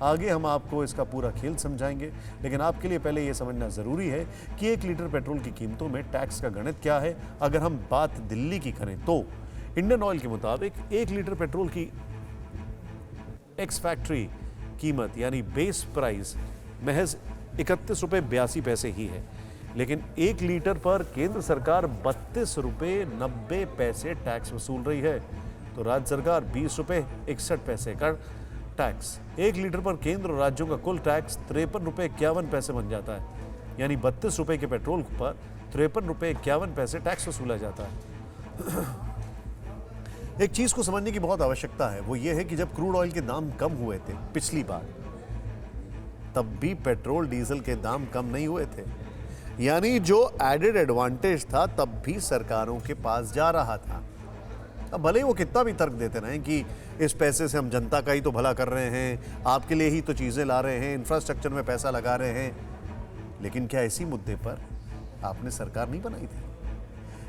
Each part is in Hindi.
आगे हम आपको इसका पूरा खेल समझाएंगे, लेकिन आपके लिए पहले ये समझना ज़रूरी है कि 1 लीटर पेट्रोल की कीमतों में टैक्स का गणित क्या है। अगर हम बात दिल्ली की करें तो इंडियन ऑयल के मुताबिक 1 लीटर पेट्रोल की एक्स फैक्ट्री कीमत यानी बेस प्राइस महज 31 रुपये 82 पैसे ही है, लेकिन 1 लीटर पर केंद्र सरकार 32 रुपये 90 पैसे टैक्स वसूल रही है, तो राज्य सरकार 20 रुपये 61 पैसे का टैक्स। 1 लीटर पर केंद्र और राज्यों का कुल टैक्स 53 रुपये 51 पैसे बन जाता है, यानी 32 रुपये के पेट्रोल पर 53 रुपये 51 पैसे टैक्स वसूला जाता है। एक चीज को समझने की बहुत आवश्यकता है, वो ये है कि जब क्रूड ऑयल के दाम कम हुए थे पिछली बार, तब भी पेट्रोल डीजल के दाम कम नहीं हुए थे, यानी जो एडेड एडवांटेज था तब भी सरकारों के पास जा रहा था। अब भले ही वो कितना भी तर्क देते रहें कि इस पैसे से हम जनता का ही तो भला कर रहे हैं, आपके लिए ही तो चीजें ला रहे हैं, इंफ्रास्ट्रक्चर में पैसा लगा रहे हैं, लेकिन क्या इसी मुद्दे पर आपने सरकार नहीं बनाई थी?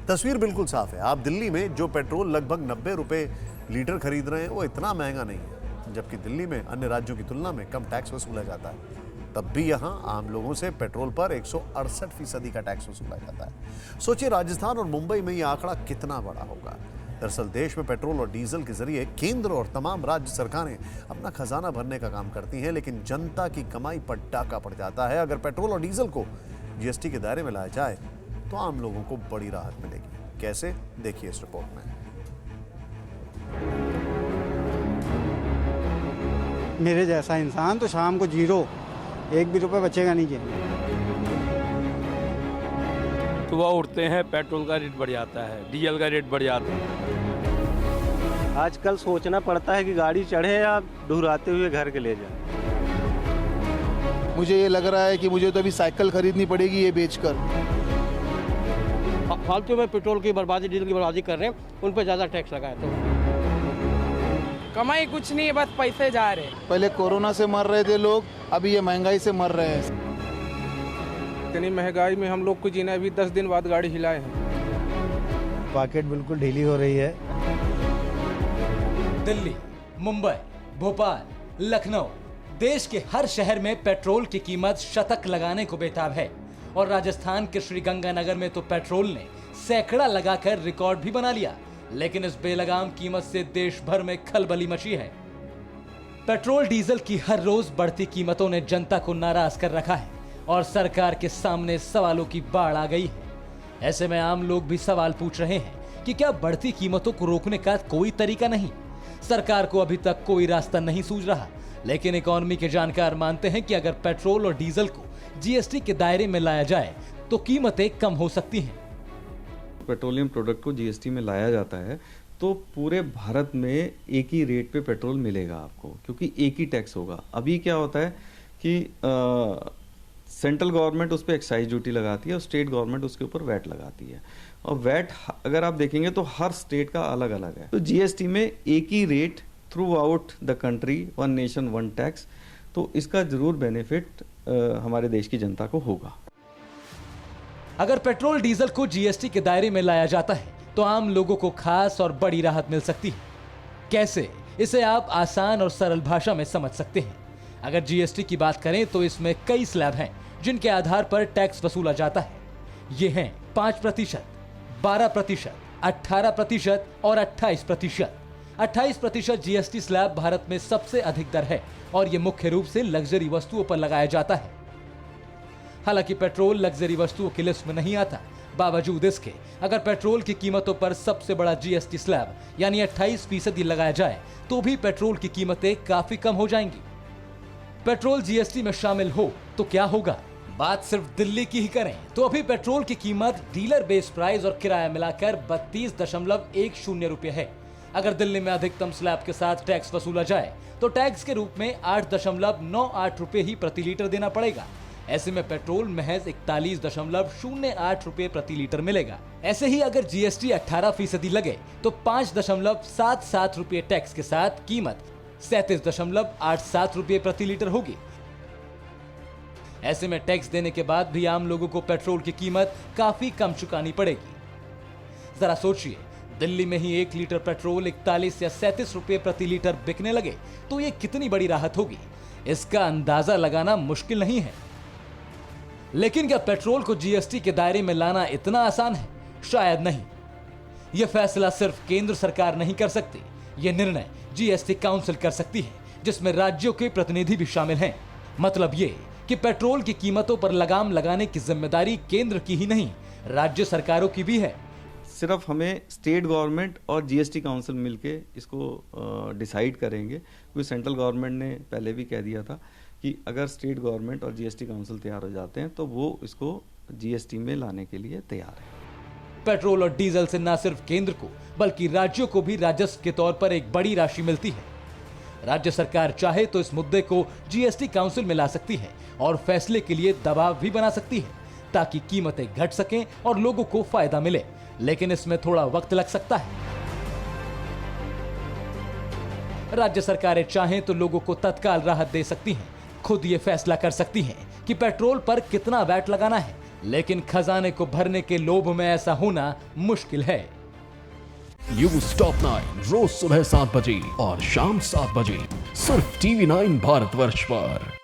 तस्वीर बिल्कुल साफ है। आप दिल्ली में जो पेट्रोल लगभग 90 रुपये लीटर खरीद रहे हैं वो इतना महंगा नहीं है, जबकि दिल्ली में अन्य राज्यों की तुलना में कम टैक्स वसूला जाता है। तब भी यहाँ आम लोगों से पेट्रोल पर 168% का टैक्स वसूला जाता है। सोचिए राजस्थान और मुंबई में ये आंकड़ा कितना बड़ा होगा। दरअसल देश में पेट्रोल और डीजल के जरिए केंद्र और तमाम राज्य सरकारें अपना खजाना भरने का काम करती हैं, लेकिन जनता की कमाई पर डाका पड़ जाता है। अगर पेट्रोल और डीजल को जीएसटी के दायरे में लाया जाए तो आम लोगों को बड़ी राहत मिलेगी। कैसे, देखिए इस रिपोर्ट में। मेरे जैसा इंसान तो शाम को 0, 1 भी रुपए बचेगा नहीं जेब में। सुबह उठते हैं पेट्रोल का रेट बढ़ जाता है, डीजल का रेट बढ़ जाता है। आजकल सोचना पड़ता है कि गाड़ी चढ़े या ढुराते हुए घर के ले जाए। मुझे ये लग रहा है कि मुझे तो अभी साइकिल खरीदनी पड़ेगी ये बेचकर। फालतू में पेट्रोल की बर्बादी, डीजल की बर्बादी कर रहे हैं, उन पर ज़्यादा टैक्स लगाए तो कमाई कुछ नहीं है, बस पैसे जा रहे हैं। पहले कोरोना से मर रहे थे लोग, अभी ये महंगाई से मर रहे हैं। इतनी महंगाई में हम लोग को जीना, अभी 10 दिन बाद गाड़ी हिलाए हैं। पॉकेट बिल्कुल ढीली हो रही है। दिल्ली, मुंबई, भोपाल, लखनऊ, देश के हर शहर में पेट्रोल की कीमत शतक लगाने को बेताब है, और राजस्थान के श्रीगंगानगर में तो पेट्रोल ने सैकड़ा लगाकर रिकॉर्ड भी बना लिया। लेकिन इस बेलगाम कीमत से देश भर में खलबली मची है। पेट्रोल डीजल की हर रोज बढ़ती कीमतों ने जनता को नाराज कर रखा है और सरकार के सामने सवालों की बाढ़ आ गई है। ऐसे में आम लोग भी सवाल पूछ रहे हैं कि क्या बढ़ती कीमतों को रोकने का कोई तरीका नहीं? सरकार को अभी तक कोई रास्ता नहीं सूझ रहा, लेकिन इकोनॉमी के जानकार मानते हैं कि अगर पेट्रोल और डीजल को जीएसटी के दायरे में लाया जाए तो कीमतें कम हो सकती हैं। पेट्रोलियम प्रोडक्ट को जीएसटी में लाया जाता है तो पूरे भारत में एक ही रेट पे पेट्रोल मिलेगा आपको, क्योंकि एक ही टैक्स होगा। अभी क्या होता है कि सेंट्रल गवर्नमेंट उस पर एक्साइज ड्यूटी लगाती है और स्टेट गवर्नमेंट उसके ऊपर वैट लगाती है, और वैट अगर आप देखेंगे तो हर स्टेट का अलग अलग है। तो जीएसटी में एक ही rate throughout the country, one nation one tax, तो इसका जरूर बेनिफिट हमारे देश की जनता को होगा। अगर पेट्रोल डीजल को जीएसटी के दायरे में लाया जाता है तो आम लोगों को खास और बड़ी राहत मिल सकती है। कैसे, इसे आप आसान और सरल भाषा में समझ सकते हैं। अगर जीएसटी की बात करें तो इसमें कई स्लैब हैं जिनके आधार पर टैक्स वसूला जाता है। ये हैं 5%, 12%, 18% और 28%। 28% जीएसटी स्लैब भारत में सबसे अधिक दर है और यह मुख्य रूप से लग्जरी वस्तुओं पर लगाया जाता है। हालांकि पेट्रोल लग्जरी वस्तुओं की लिस्ट में नहीं आता, बावजूद इसके अगर पेट्रोल की कीमतों पर सबसे बड़ा जीएसटी स्लैब यानी 28% लगाया जाए तो भी पेट्रोल की कीमतें काफी कम हो जाएंगी। पेट्रोल जीएसटी में शामिल हो तो क्या होगा? बात सिर्फ दिल्ली की ही करें तो अभी पेट्रोल की कीमत डीलर बेस प्राइस और किराया मिलाकर 32.10 रुपये है। अगर दिल्ली में अधिकतम स्लैब के साथ टैक्स वसूला जाए तो टैक्स के रूप में 8.98 रुपये ही प्रति लीटर देना पड़ेगा। ऐसे में पेट्रोल महज 41.08 रुपये प्रति लीटर मिलेगा। ऐसे ही अगर जीएसटी 18% लगे तो 5.77 रुपये टैक्स के साथ कीमत 37.87 रुपये प्रति लीटर होगी। ऐसे में टैक्स देने के बाद भी आम लोगों को पेट्रोल की कीमत काफी कम चुकानी पड़ेगी। जरा सोचिए, दिल्ली में ही 1 लीटर पेट्रोल 41 या 37 रुपये प्रति लीटर बिकने लगे तो ये कितनी बड़ी राहत होगी। इसका अंदाजा लगाना मुश्किल नहीं है। लेकिन क्या पेट्रोल को जीएसटी के दायरे में लाना इतना आसान है? शायद नहीं। यह फैसला सिर्फ केंद्र सरकार नहीं कर सकती, यह निर्णय जीएसटी काउंसिल कर सकती है, जिसमें राज्यों के प्रतिनिधि भी शामिल हैं। मतलब ये कि पेट्रोल की कीमतों पर लगाम लगाने की जिम्मेदारी केंद्र की ही नहीं, राज्य सरकारों की भी है। सिर्फ हमें स्टेट गवर्नमेंट और जीएसटी काउंसिल मिलके इसको डिसाइड करेंगे, क्योंकि सेंट्रल गवर्नमेंट ने पहले भी कह दिया था कि अगर स्टेट गवर्नमेंट और जीएसटी काउंसिल तैयार हो जाते हैं तो वो इसको जीएसटी में लाने के लिए तैयार है। पेट्रोल और डीजल से न सिर्फ केंद्र को बल्कि राज्यों को भी राजस्व के तौर पर एक बड़ी राशि मिलती है। राज्य सरकार चाहे तो इस मुद्दे को जीएसटी काउंसिल में ला सकती है और फैसले के लिए दबाव भी बना सकती है, ताकि कीमतें घट सकें और लोगों को फायदा मिले। लेकिन इसमें थोड़ा वक्त लग सकता है। राज्य सरकारें चाहें तो लोगों को तत्काल राहत दे सकती हैं, खुद ये फैसला कर सकती हैं कि पेट्रोल पर कितना वैट लगाना है, लेकिन खजाने को भरने के लोभ में ऐसा होना मुश्किल है। न्यूज़ टॉप 9 रोज सुबह 7 बजे और शाम 7 बजे सिर्फ TV9 भारतवर्ष पर।